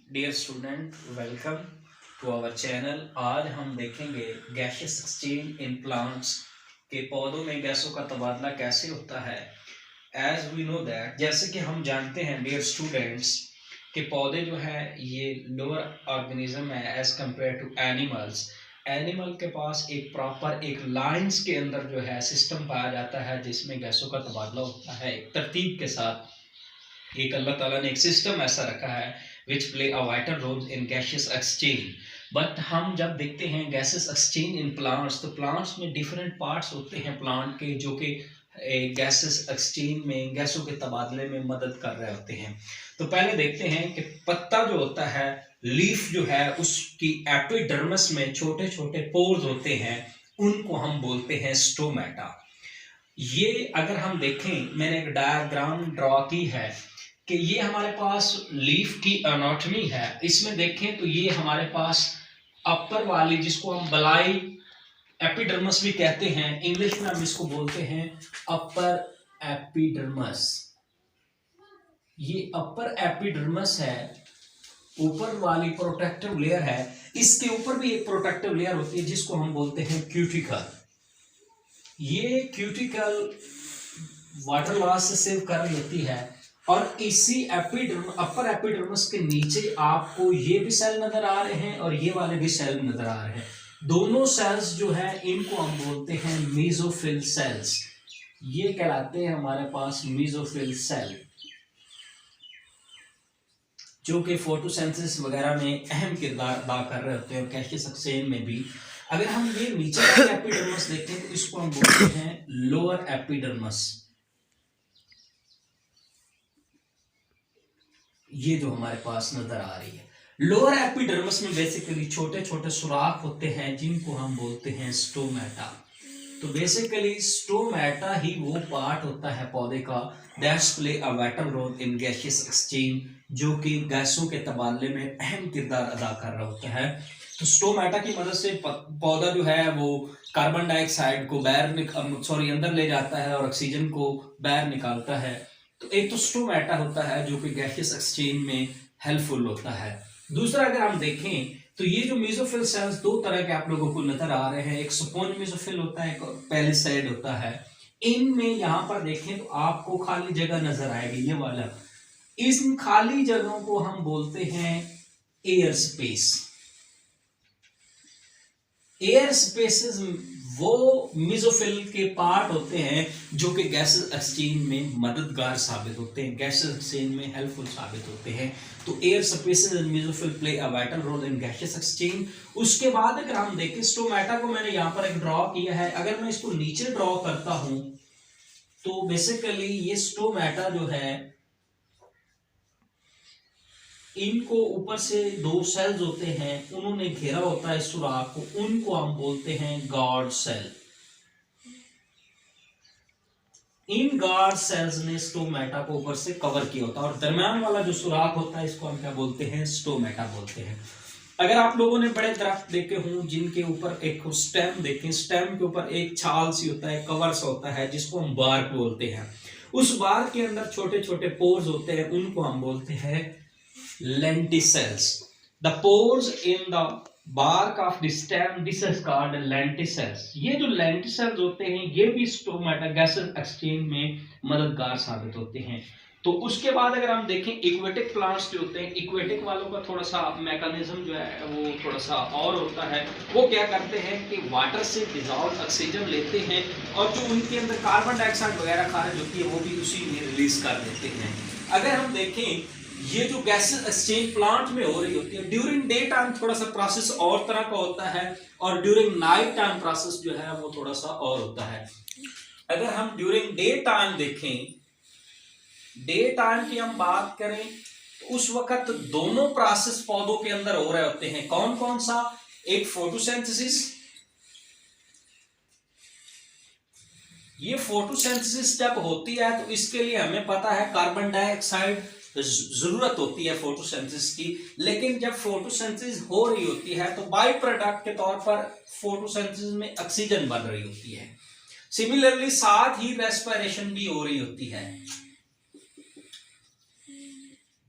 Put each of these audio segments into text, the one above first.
Dear student, welcome to our channel. आज हम देखेंगे गैसियस एक्सचेंज इन प्लांट्स के पौधों में गैसों का तबादला कैसे होता है। एज वी नो दैट, जैसे कि हम जानते हैं डियर स्टूडेंट्स, कि पौधे जो है ये लोअर ऑर्गेनिज्म है as compare to animals. Animal के पास एक प्रॉपर एक लाइंस के अंदर जो है सिस्टम पाया जाता है जिसमें गैसों का तबादला होता है एक तरतीब के साथ। एक अल्लाह ताला ने एक सिस्टम ऐसा रखा है which play a vital role in gaseous exchange. But हम जब देखते हैं गैसेस एक्सचेंज इन प्लांट्स, तो प्लांट्स में डिफरेंट पार्ट्स होते हैं प्लांट के, जो कि गैसेस एक्सचेंज में गैसों के तबादले में मदद कर रहे होते हैं। तो पहले देखते हैं कि पत्ता जो होता है, लीफ जो है, उसकी एपिडर्मिस में छोटे छोटे पोर्स होते हैं, उनको हम बोलते हैं स्टोमेटा। ये अगर हम देखें, मैंने एक डायग्राम ड्रॉ की है कि ये हमारे पास लीफ की एनाटॉमी है। इसमें देखें तो ये हमारे पास अपर वाली, जिसको हम बलाई एपिडर्मस भी कहते हैं, इंग्लिश में हम इसको बोलते हैं अपर एपिडर्मस। ये अपर एपिडर्मस है, ऊपर वाली प्रोटेक्टिव लेयर है। इसके ऊपर भी एक प्रोटेक्टिव लेयर होती है जिसको हम बोलते हैं क्यूटिकल। ये क्यूटिकल वाटर लॉस से सेव कर रही होती है, और इसी अपर एपिडर्मिस के नीचे आपको ये भी सेल नजर आ रहे हैं और ये वाले भी सेल नजर आ रहे हैं। दोनों सेल्स जो है इनको हम बोलते हैं मीजोफिल सेल्स। ये कहलाते हैं हमारे पास मीजोफिल सेल, जो कि फोटोसिंथेसिस वगैरह में अहम किरदार अदा कर रहे होते हैं, और गैसियस एक्सचेंज में भी। अगर हम ये नीचे का एपिडर्मिस देखें तो इसको हम बोलते हैं लोअर एपिडर्मिस। ये जो हमारे पास नजर आ रही है, लोअर एपिडर्मिस में बेसिकली छोटे छोटे सुराख होते हैं जिनको हम बोलते हैं स्टोमेटा। तो बेसिकली स्टोमेटा ही वो पार्ट होता है पौधे का that's play a vital role in gaseous exchange, जो कि गैसों के तबादले में अहम किरदार अदा कर रहा होता है। तो स्टोमेटा की मदद से पौधा जो है वो कार्बन डाइऑक्साइड को अंदर ले जाता है और ऑक्सीजन को बाहर निकालता है। तो एक तो स्टोमेटा होता है जो कि गैसियस एक्सचेंज में हेल्पफुल होता है। दूसरा अगर हम देखें तो ये जो मेसोफिल सेल्स दो तरह के आप लोगों को नजर आ रहे हैं, एक स्पॉन्ज मेसोफिल होता है, एक पैलिसेड होता है। इनमें यहां पर देखें तो आपको खाली जगह नजर आएगी, ये वाला। इन खाली जगहों को हम बोलते हैं एयर स्पेस। एयर स्पेसेस वो मेसोफिल के पार्ट होते हैं जो कि गैसेस एक्सचेंज में मददगार साबित होते हैं, गैसेस एक्सचेंज में हेल्पफुल साबित होते हैं। तो air spaces and mesophyll play a vital role in gaseous exchange. उसके बाद अगर हम देखें, स्टोमेटा को मैंने यहाँ पर एक ड्रॉ किया है। अगर मैं इसको नीचे ड्रॉ करता हूं तो बेसिकली ये स्टोमेटा जो है, इनको ऊपर से दो सेल्स होते हैं, उन्होंने घेरा होता है सुराख को, उनको हम बोलते हैं गार्ड सेल। इन गार्ड सेल्स ने स्टोमेटा को ऊपर से कवर किया होता है, और दरम्यान वाला जो सुराख होता है इसको हम क्या बोलते हैं, स्टोमेटा बोलते हैं। अगर आप लोगों ने बड़े दरख्त देखे हों जिनके ऊपर एक स्टेम देखें, स्टेम के ऊपर एक छाल सी होता है, कवर सा होता है, जिसको हम बार्क बोलते हैं। उस बार्क के अंदर छोटे छोटे पोर्स होते हैं, उनको हम बोलते हैं lenticels. The pores in the bark of the stem, this is called lenticels. ये जो lenticels होते हैं ये भी स्टोमेटा गैसेस एक्सचेंज में मददगार साबित होते हैं। तो उसके बाद अगर हम देखें इक्वेटिक प्लांट्स जो होते हैं, इक्वेटिक वालों का थोड़ा सा मैकेनिज्म जो है वो थोड़ा सा और होता है। वो क्या करते हैं कि वाटर से डिजॉल्व ऑक्सीजन लेते हैं, और जो उनके अंदर कार्बन डाइऑक्साइड वगैरह खारिज होती है वो भी उसी में रिलीज कर देते हैं। अगर हम देखें ये जो गैसेस एक्सचेंज प्लांट में हो रही होती है, ड्यूरिंग डे टाइम थोड़ा सा प्रोसेस और तरह का होता है, और ड्यूरिंग नाइट टाइम प्रोसेस जो है वो थोड़ा सा और होता है। अगर हम ड्यूरिंग डे टाइम देखें, डे टाइम की हम बात करें तो उस वक्त दोनों प्रोसेस पौधों के अंदर हो रहे होते हैं। कौन कौन सा? एक फोटोसिंथेसिस। ये फोटोसिंथेसिस जब होती है तो इसके लिए हमें पता है कार्बन डाइऑक्साइड जरूरत होती है फोटोसिंथेसिस की। लेकिन जब फोटोसिंथेसिस हो रही होती है तो बाई प्रोडक्ट के तौर पर फोटोसिंथेसिस में ऑक्सीजन बन रही होती है। सिमिलरली साथ ही रेस्पिरेशन भी हो रही होती है।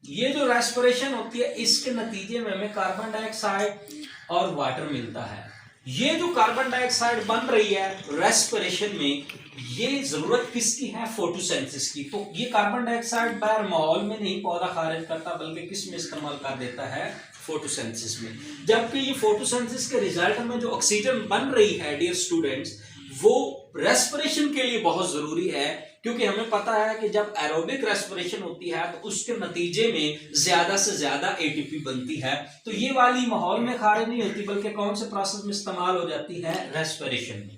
ये जो रेस्पिरेशन होती है इसके नतीजे में हमें कार्बन डाइऑक्साइड और वाटर मिलता है। ये जो कार्बन डाइऑक्साइड बन रही है रेस्पिरेशन में, ये जरूरत किसकी है? फोटोसिंथेसिस की। तो ये कार्बन डाइऑक्साइड बाहर माहौल में नहीं पौधा खारिज करता, बल्कि किस में इस्तेमाल कर देता है? फोटोसिंथेसिस में। जबकि ये फोटोसिंथेसिस के रिजल्ट में जो ऑक्सीजन बन रही है डियर स्टूडेंट्स, वो रेस्पिरेशन के लिए बहुत जरूरी है, क्योंकि हमें पता है कि जब एरोबिक रेस्पिरेशन होती है तो उसके नतीजे में ज्यादा से ज्यादा एटीपी बनती है। तो ये वाली माहौल में खारिज नहीं होती, बल्कि कौन से प्रोसेस में इस्तेमाल हो जाती है? रेस्पिरेशन में।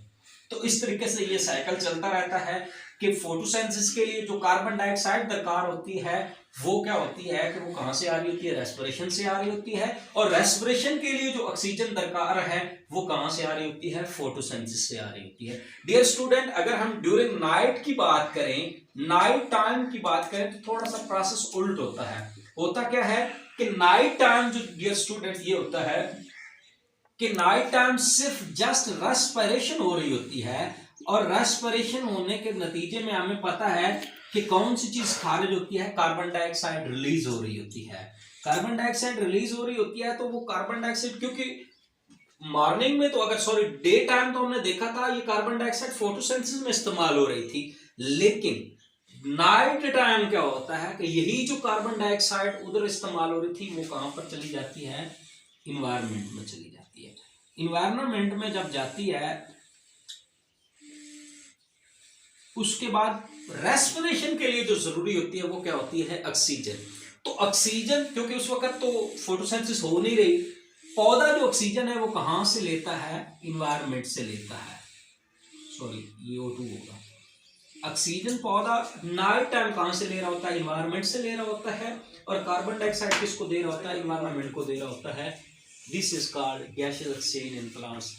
तो इस तरीके से ये साइकिल चलता रहता है कि फोटोसिंथेसिस के लिए जो कार्बन डाइऑक्साइड दरकार होती है वो क्या होती है कि वो कहां से आ रही होती है? रेस्पिरेशन से आ रही होती है। और रेस्पिरेशन के लिए जो ऑक्सीजन दरकार है वो कहां से आ रही होती है? फोटोसिंथेसिस से आ रही होती है। डियर स्टूडेंट, अगर हम ड्यूरिंग नाइट की बात करें, नाइट टाइम की बात करें, तो थोड़ा सा प्रोसेस उल्ट होता है। होता क्या है कि नाइट टाइम जो डियर स्टूडेंट ये होता है कि नाइट टाइम सिर्फ जस्ट रेस्पिरेशन हो रही होती है, और रेस्पिरेशन होने के नतीजे में हमें पता है कि कौन सी चीज खारिज होती है? कार्बन डाइऑक्साइड रिलीज हो रही होती है। कार्बन डाइऑक्साइड रिलीज हो रही होती है, तो वो कार्बन डाइऑक्साइड, क्योंकि मॉर्निंग में तो डे टाइम तो हमने देखा था ये कार्बन डाइऑक्साइड फोटोसिंथेसिस में इस्तेमाल हो रही थी, लेकिन नाइट टाइम क्या होता है कि यही जो कार्बन डाइऑक्साइड उधर इस्तेमाल हो रही थी वो कहां पर चली जाती है? इन्वायरमेंट में चली जाती है। इन्वायरमेंट में जब जाती है उसके बाद रेस्पिरेशन के लिए जो जरूरी होती है वो क्या होती है? ऑक्सीजन। तो ऑक्सीजन, क्योंकि उस वक्त तो फोटोसिंथेसिस हो नहीं रही, पौधा जो ऑक्सीजन है वो कहां से लेता है? इन्वायरमेंट से लेता है। सॉरी, ये O2 होगा। ऑक्सीजन पौधा नाइट टाइम कहां से ले रहा होता है? इन्वायरमेंट से ले रहा होता है। और कार्बन डाइऑक्साइड किसको दे रहा होता है? इन्वायरमेंट को दे रहा होता है। This is called gaseous exchange in plants.